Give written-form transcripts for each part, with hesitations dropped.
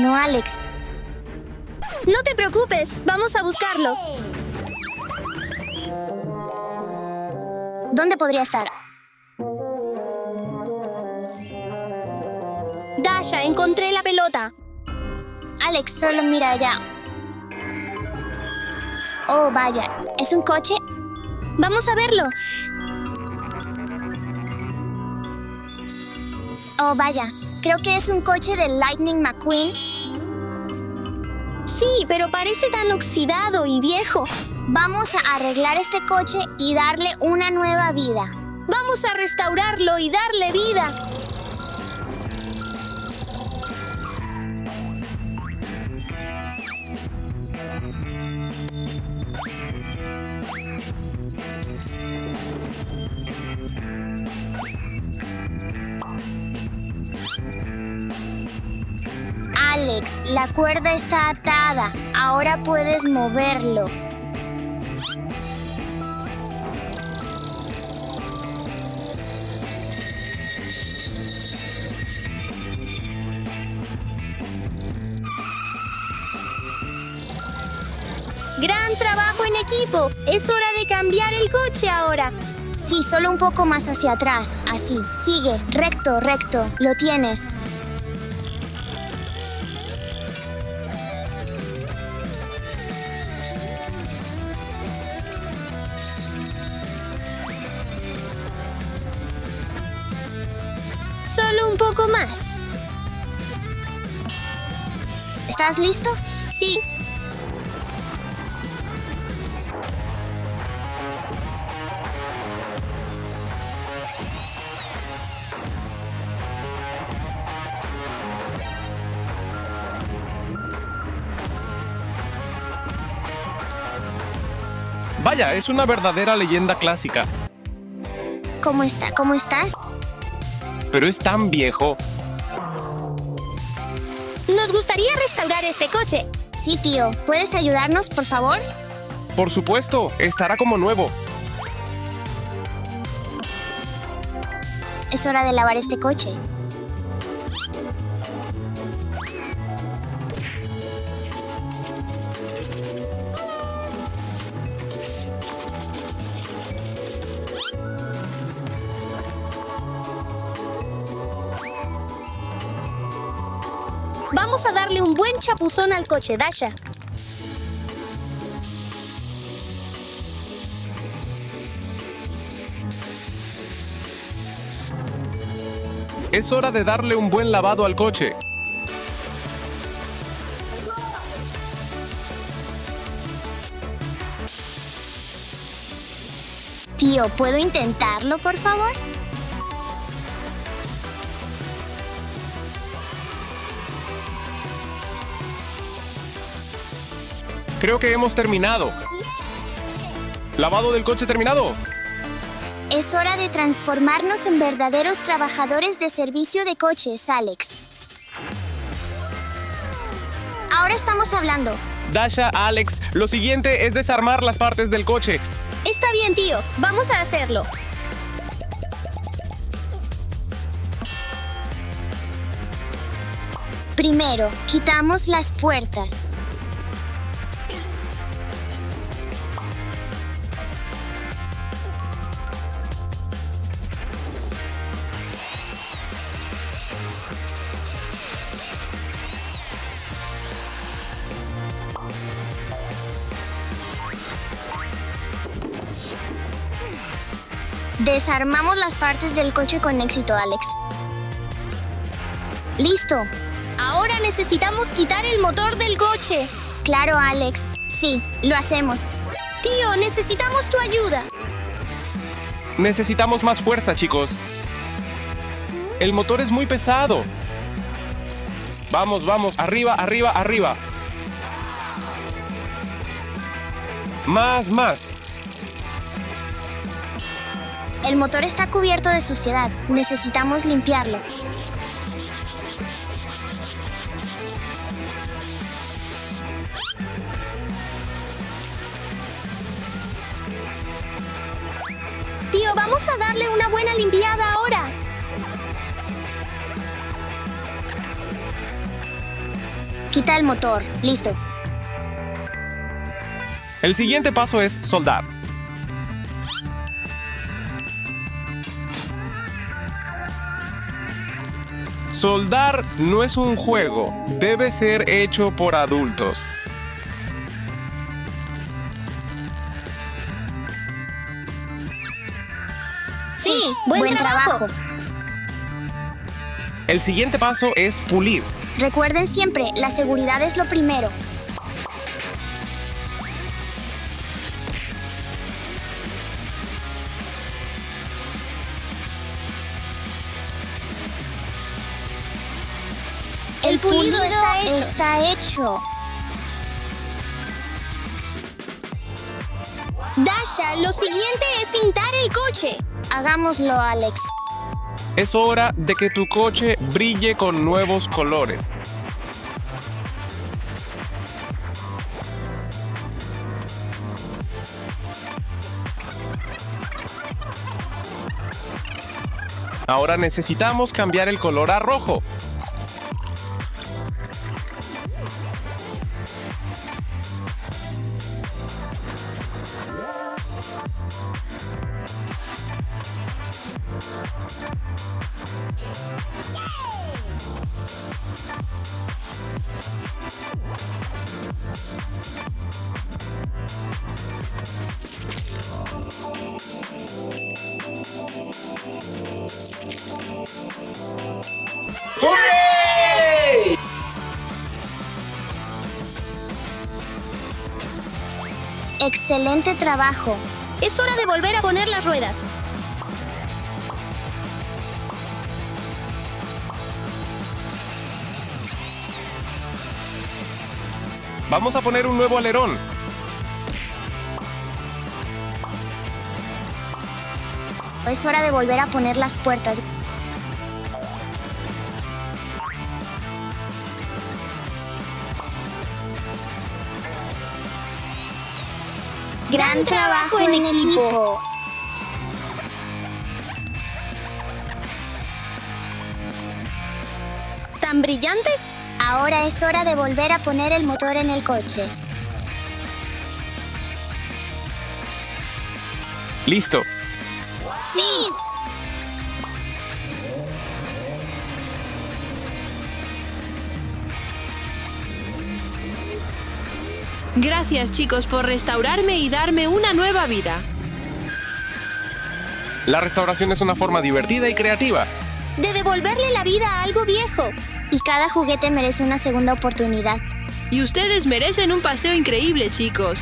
no, Alex. No te preocupes, vamos a buscarlo. ¿Dónde podría estar? Dasha, encontré la pelota. Alex, solo mira allá. Oh, vaya. ¿Es un coche? Vamos a verlo. Oh, vaya. Creo que es un coche de Lightning McQueen. Sí, pero parece tan oxidado y viejo. Vamos a arreglar este coche y darle una nueva vida. Vamos a restaurarlo y darle vida. Alex, la cuerda está atada. Ahora puedes moverlo. Gran trabajo en equipo. Es hora de cambiar el coche ahora. Sí, solo un poco más hacia atrás. Así. Sigue. Recto, recto. Lo tienes. Solo un poco más. ¿Estás listo? Sí. Vaya, es una verdadera leyenda clásica. ¿Cómo está? ¿Cómo estás? Pero es tan viejo. Nos gustaría restaurar este coche. Sí, tío. ¿Puedes ayudarnos, por favor? Por supuesto, estará como nuevo. Es hora de lavar este coche. Vamos a darle un buen chapuzón al coche, Dasha. Es hora de darle un buen lavado al coche. Tío, ¿puedo intentarlo, por favor? Creo que hemos terminado. ¿Lavado del coche terminado? Es hora de transformarnos en verdaderos trabajadores de servicio de coches, Alex. Ahora estamos hablando. Dasha, Alex, lo siguiente es desarmar las partes del coche. Está bien, tío. Vamos a hacerlo. Primero, quitamos las puertas. Desarmamos las partes del coche con éxito, Alex. ¡Listo! Ahora necesitamos quitar el motor del coche. Claro, Alex. Sí, lo hacemos. Tío, necesitamos tu ayuda. Necesitamos más fuerza, chicos. El motor es muy pesado. Vamos, vamos, arriba, arriba, arriba. Más, más. El motor está cubierto de suciedad. Necesitamos limpiarlo. Tío, vamos a darle una buena limpiada ahora. Quita el motor. Listo. El siguiente paso es soldar. Soldar no es un juego, debe ser hecho por adultos. Sí, buen trabajo. El siguiente paso es pulir. Recuerden siempre, la seguridad es lo primero. El pulido está hecho. Está hecho. Dasha, lo siguiente es pintar el coche. Hagámoslo, Alex. Es hora de que tu coche brille con nuevos colores. Ahora necesitamos cambiar el color a rojo. Excelente trabajo. Es hora de volver a poner las ruedas. Vamos a poner un nuevo alerón. Es hora de volver a poner las puertas. Gran trabajo en equipo. ¿Tan brillante? Ahora es hora de volver a poner el motor en el coche. Listo. ¡Sí! Gracias, chicos, por restaurarme y darme una nueva vida. La restauración es una forma divertida y creativa. De devolverle la vida a algo viejo. Y cada juguete merece una segunda oportunidad. Y ustedes merecen un paseo increíble, chicos.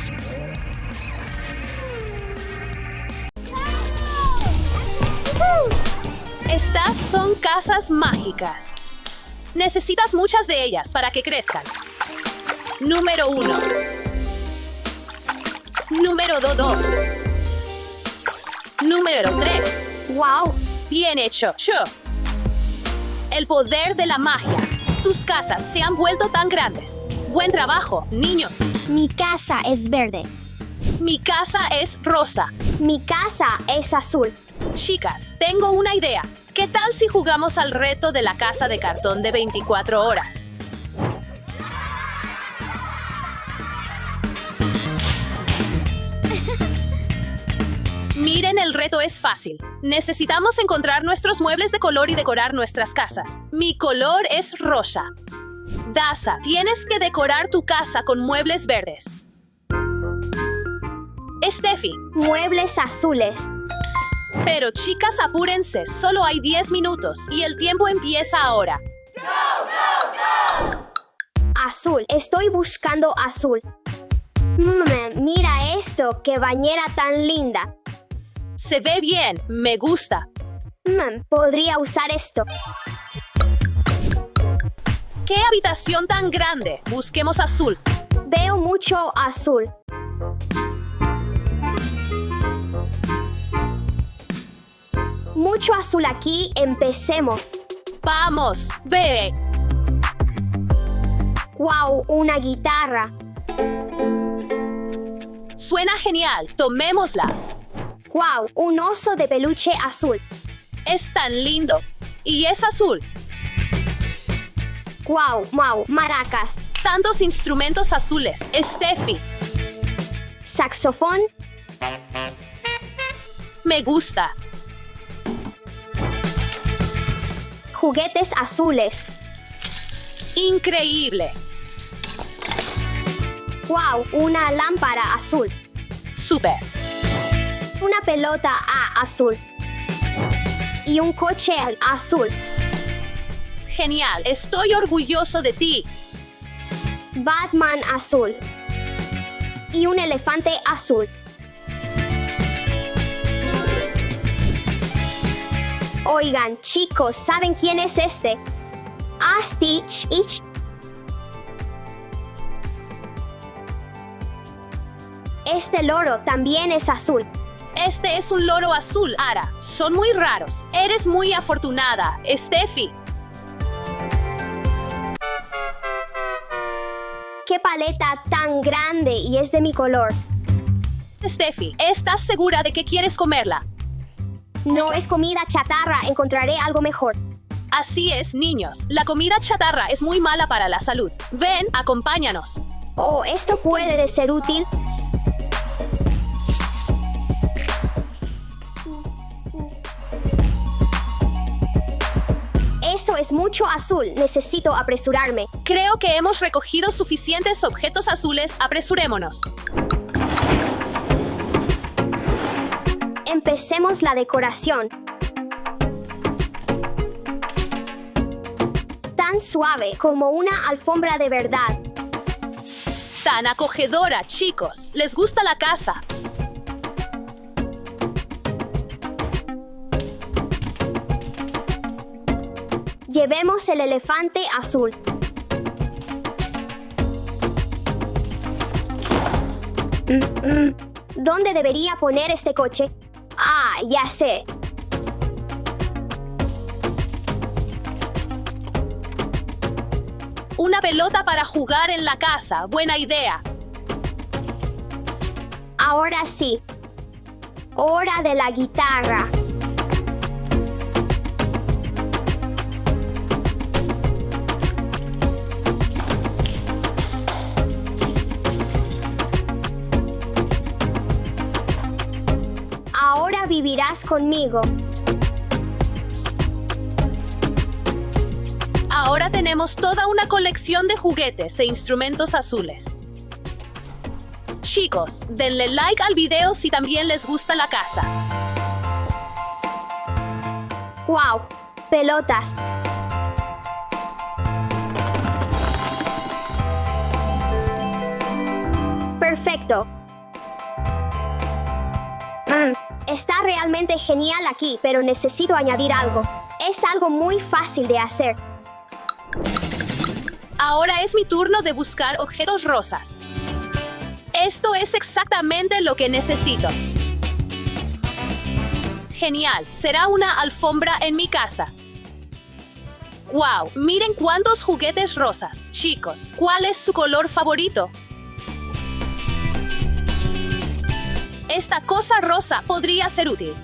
Estas son casas mágicas. Necesitas muchas de ellas para que crezcan. Número 1. Número 2. Número 3. ¡Wow! Bien hecho. El poder de la magia. Tus casas se han vuelto tan grandes. Buen trabajo, niños. Mi casa es verde. Mi casa es rosa. Mi casa es azul. Chicas, tengo una idea. ¿Qué tal si jugamos al reto de la casa de cartón de 24 horas? Miren, el reto es fácil. Necesitamos encontrar nuestros muebles de color y decorar nuestras casas. Mi color es rosa. Dasha, tienes que decorar tu casa con muebles verdes. Steffi. Muebles azules. Pero chicas, apúrense. Solo hay 10 minutos y el tiempo empieza ahora. Azul. Estoy buscando azul. Mira esto. ¡Qué bañera tan linda! Se ve bien. Me gusta. Podría usar esto. ¡Qué habitación tan grande! Busquemos azul. Veo mucho azul. Mucho azul aquí. Empecemos. ¡Vamos! ¡Ve! ¡Wow! Una guitarra. Suena genial. Tomémosla. ¡Wow! Un oso de peluche azul. Es tan lindo. Y es azul. ¡Wow! ¡Wow! Maracas. Tantos instrumentos azules. Steffi, Saxofón, me gusta. juguetes azules. Increíble. ¡Wow! Una lámpara azul. Súper. Una pelota azul. Y un coche azul. Genial. Estoy orgulloso de ti. Batman azul. Y un elefante azul. Oigan, chicos, ¿saben quién es este? Stitch. Este loro también es azul. Este es un loro azul, Ara. Son muy raros. Eres muy afortunada, Steffi. ¡Qué paleta tan grande! Y es de mi color. Steffi, ¿estás segura de que quieres comerla? No es comida chatarra, encontraré algo mejor. Así es, niños. La comida chatarra es muy mala para la salud. Ven, acompáñanos. Oh, esto puede de ser útil. Eso es mucho azul. Necesito apresurarme. Creo que hemos recogido suficientes objetos azules. Apresurémonos. Empecemos la decoración. Tan suave como una alfombra de verdad. Tan acogedora, chicos. ¿Les gusta la casa? Llevemos el elefante azul. ¿Dónde debería poner este coche? Ah, ya sé. Una pelota para jugar en la casa. Buena idea. Ahora sí. Hora de la guitarra. Ahora vivirás conmigo. Ahora tenemos toda una colección de juguetes e instrumentos azules. Chicos, denle like al video si también les gusta la casa. ¡Wow! Pelotas. Perfecto. Está realmente genial aquí, pero necesito añadir algo. Es algo muy fácil de hacer. Ahora es mi turno de buscar objetos rosas. Esto es exactamente lo que necesito. Genial, será una alfombra en mi casa. ¡Wow! Miren cuántos juguetes rosas. Chicos, ¿cuál es su color favorito? Esta cosa rosa podría ser útil.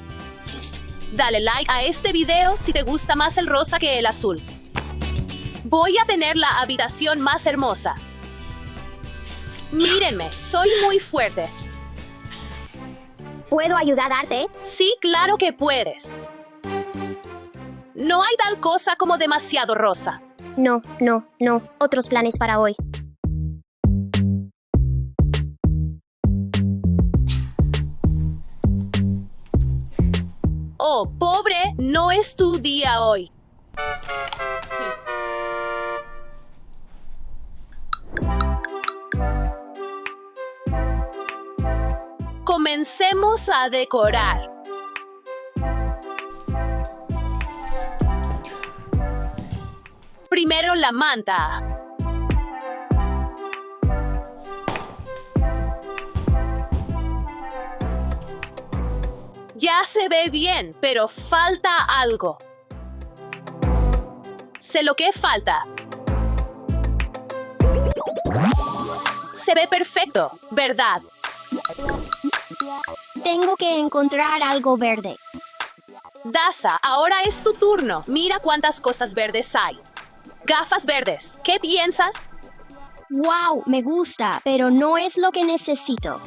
Dale like a este video si te gusta más el rosa que el azul. Voy a tener la habitación más hermosa. Mírenme, soy muy fuerte. ¿Puedo ayudarte? Sí, claro que puedes. No hay tal cosa como demasiado rosa. No. Otros planes para hoy. Oh, pobre, no es tu día hoy. Comencemos a decorar. Primero la manta. Ya se ve bien, pero falta algo. Sé lo que falta. Se ve perfecto, ¿verdad? Tengo que encontrar algo verde. Daza, ahora es tu turno. Mira cuántas cosas verdes hay. Gafas verdes, ¿qué piensas? Wow, me gusta, pero no es lo que necesito.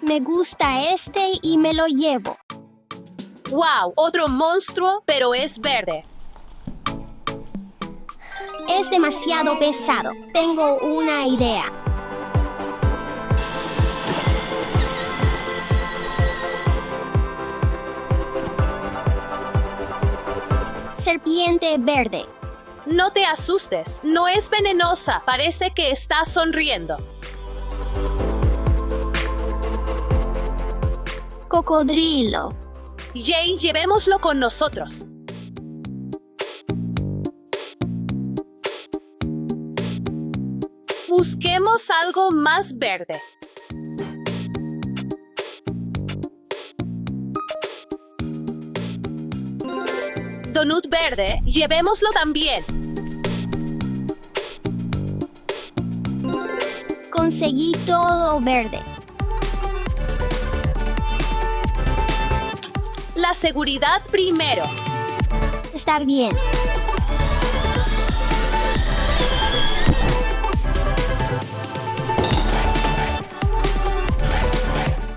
Me gusta este y me lo llevo. ¡Wow! Otro monstruo, pero es verde. Es demasiado pesado. Tengo una idea. Serpiente verde. No te asustes, no es venenosa, parece que está sonriendo. Cocodrilo. Jane, llevémoslo con nosotros. Busquemos algo más verde. Donut verde, llevémoslo también. Conseguí todo verde. La seguridad primero. Está bien.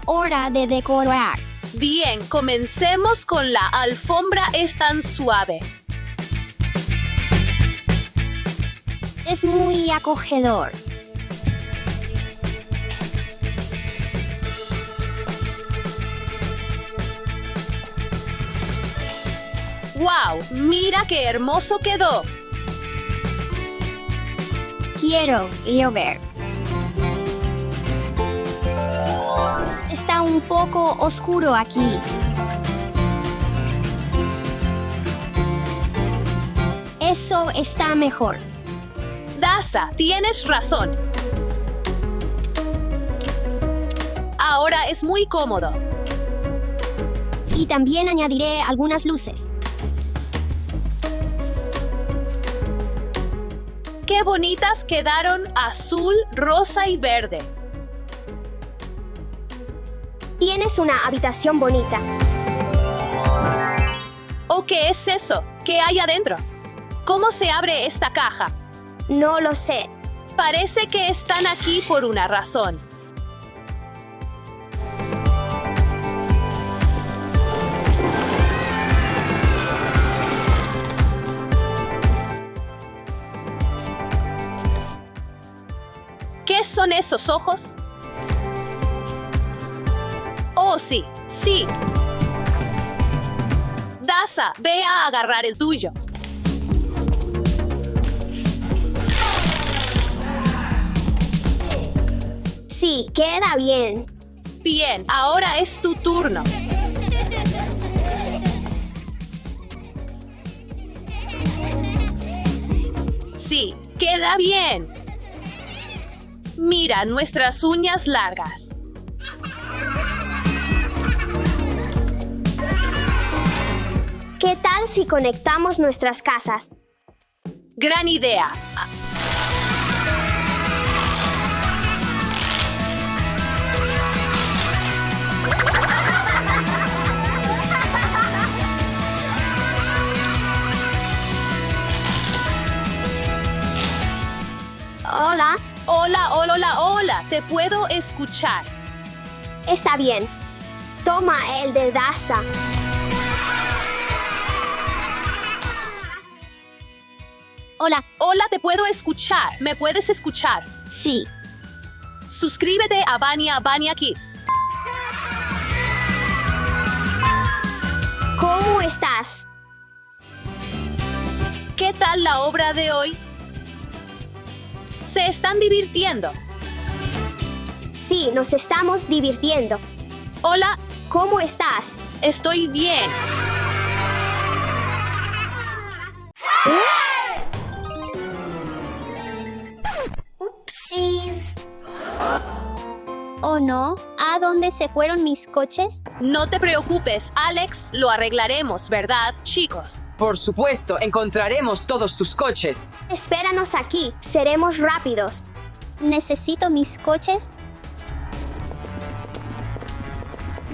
Hora de decorar. Bien, comencemos con la alfombra es tan suave. Es muy acogedor. ¡Wow! ¡Mira qué hermoso quedó! Quiero ir a ver. Está un poco oscuro aquí. Eso está mejor. Daza, tienes razón. Ahora es muy cómodo. Y también añadiré algunas luces. ¡Qué bonitas quedaron! Azul, rosa y verde. Tienes una habitación bonita. ¿O qué es eso? ¿Qué hay adentro? ¿Cómo se abre esta caja? No lo sé. Parece que están aquí por una razón. ¿Qué son esos ojos? Oh, sí, sí. Daza, ve a agarrar el tuyo. Sí, queda bien. Bien, ahora es tu turno. Sí, queda bien. Mira nuestras uñas largas. ¿Qué tal si conectamos nuestras casas? Gran idea. Hola. Hola, hola, hola, hola. Te puedo escuchar. Está bien. Toma el de Daza. Hola. Hola, te puedo escuchar. ¿Me puedes escuchar? Sí. Suscríbete a Vania Kids. ¿Cómo estás? ¿Qué tal la obra de hoy? ¿Se están divirtiendo? Sí, nos estamos divirtiendo. Hola, ¿Cómo estás? estoy bien. Upsis. ¿O no? ¿A dónde se fueron mis coches? No te preocupes, Alex, lo arreglaremos, ¿verdad, chicos? Por supuesto, encontraremos todos tus coches. Espéranos aquí, seremos rápidos. ¿Necesito mis coches?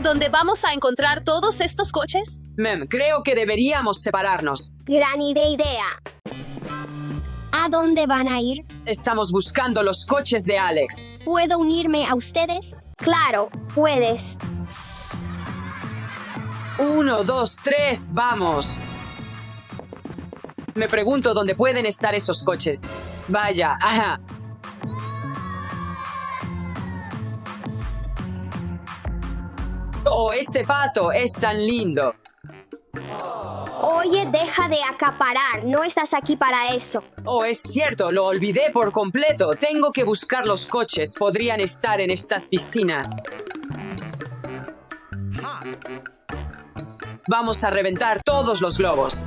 ¿Dónde vamos a encontrar todos estos coches? Creo que deberíamos separarnos. Gran idea. ¿A dónde van a ir? Estamos buscando los coches de Alex. ¿Puedo unirme a ustedes? Claro, puedes. 1, 2, 3, vamos. Me pregunto dónde pueden estar esos coches. Vaya, ajá. Oh, este pato es tan lindo. Oye, deja de acaparar. No estás aquí para eso. Oh, es cierto, lo olvidé por completo. Tengo que buscar los coches. Podrían estar en estas piscinas. Vamos a reventar todos los globos.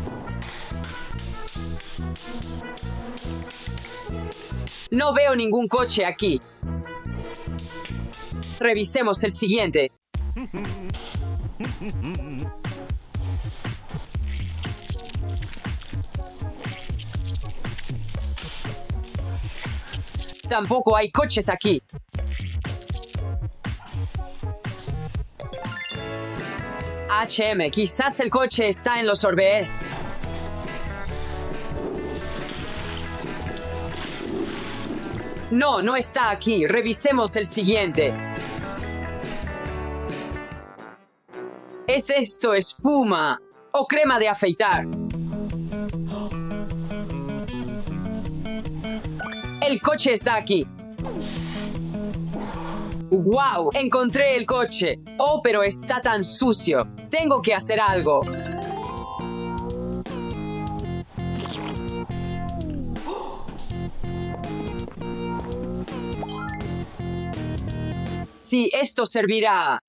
No veo ningún coche aquí. Revisemos el siguiente. Tampoco hay coches aquí. Quizás el coche está en los Orbes. No, no está aquí. Revisemos el siguiente. ¿Es esto espuma o crema de afeitar? El coche está aquí. ¡Wow! Encontré el coche. Oh, pero está tan sucio. Tengo que hacer algo. Sí, esto servirá.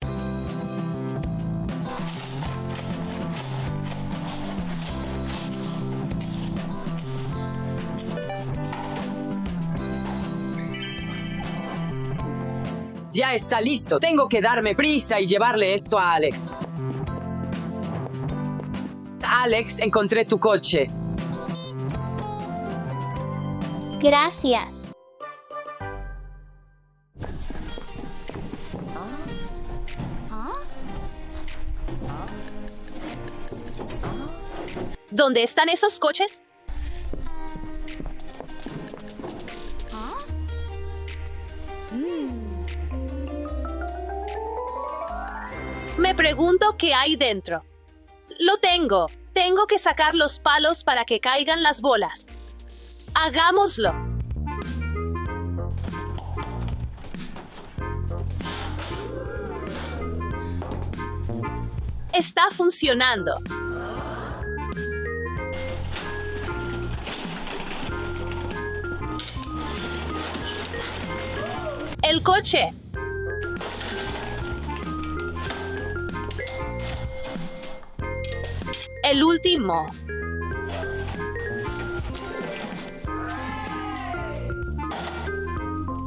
Ya está listo. Tengo que darme prisa y llevarle esto a Alex. Alex, encontré tu coche. Gracias. ¿Dónde están esos coches? Me pregunto qué hay dentro. Lo tengo. Tengo que sacar los palos para que caigan las bolas. Hagámoslo. Está funcionando. El coche. El último.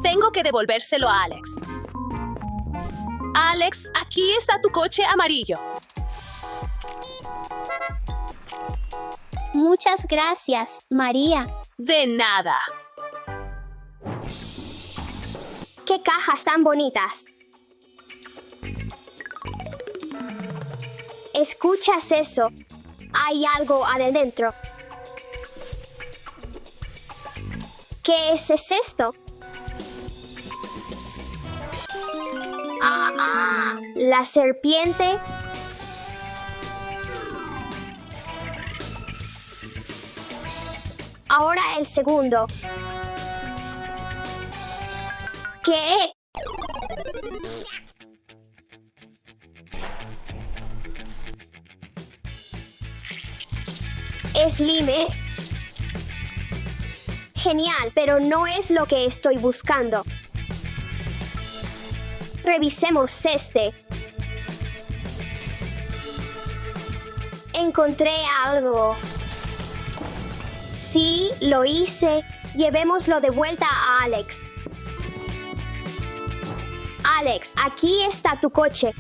Tengo que devolvérselo a Alex. Alex, aquí está tu coche amarillo. Muchas gracias, María. De nada. ¡Qué cajas tan bonitas! ¿Escuchas eso? Hay algo adentro. ¿Qué es esto? La serpiente. Ahora el segundo. ¿Qué? Slime. Genial, pero no es lo que estoy buscando. Revisemos este. Encontré algo. Sí, lo hice. Llevémoslo de vuelta a Alex. Alex, aquí está tu coche.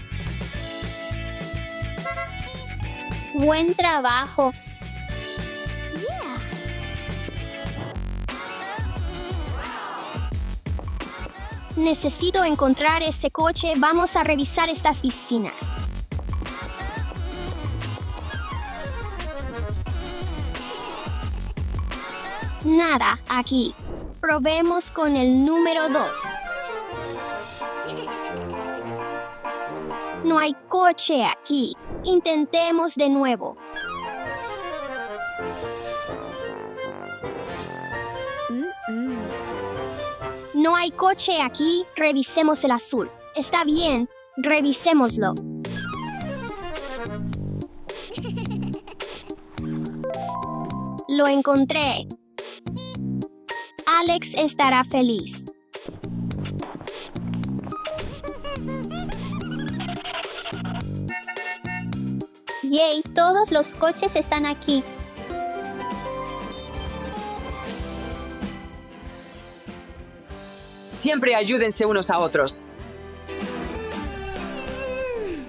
Buen trabajo. Necesito encontrar ese coche. Vamos a revisar estas piscinas. Nada, aquí. Probemos con el número 2. No hay coche aquí. Intentemos de nuevo. No hay coche aquí. Revisemos el azul. Está bien. Revisémoslo. Lo encontré. Alex estará feliz. Yay, todos los coches están aquí. Siempre ayúdense unos a otros.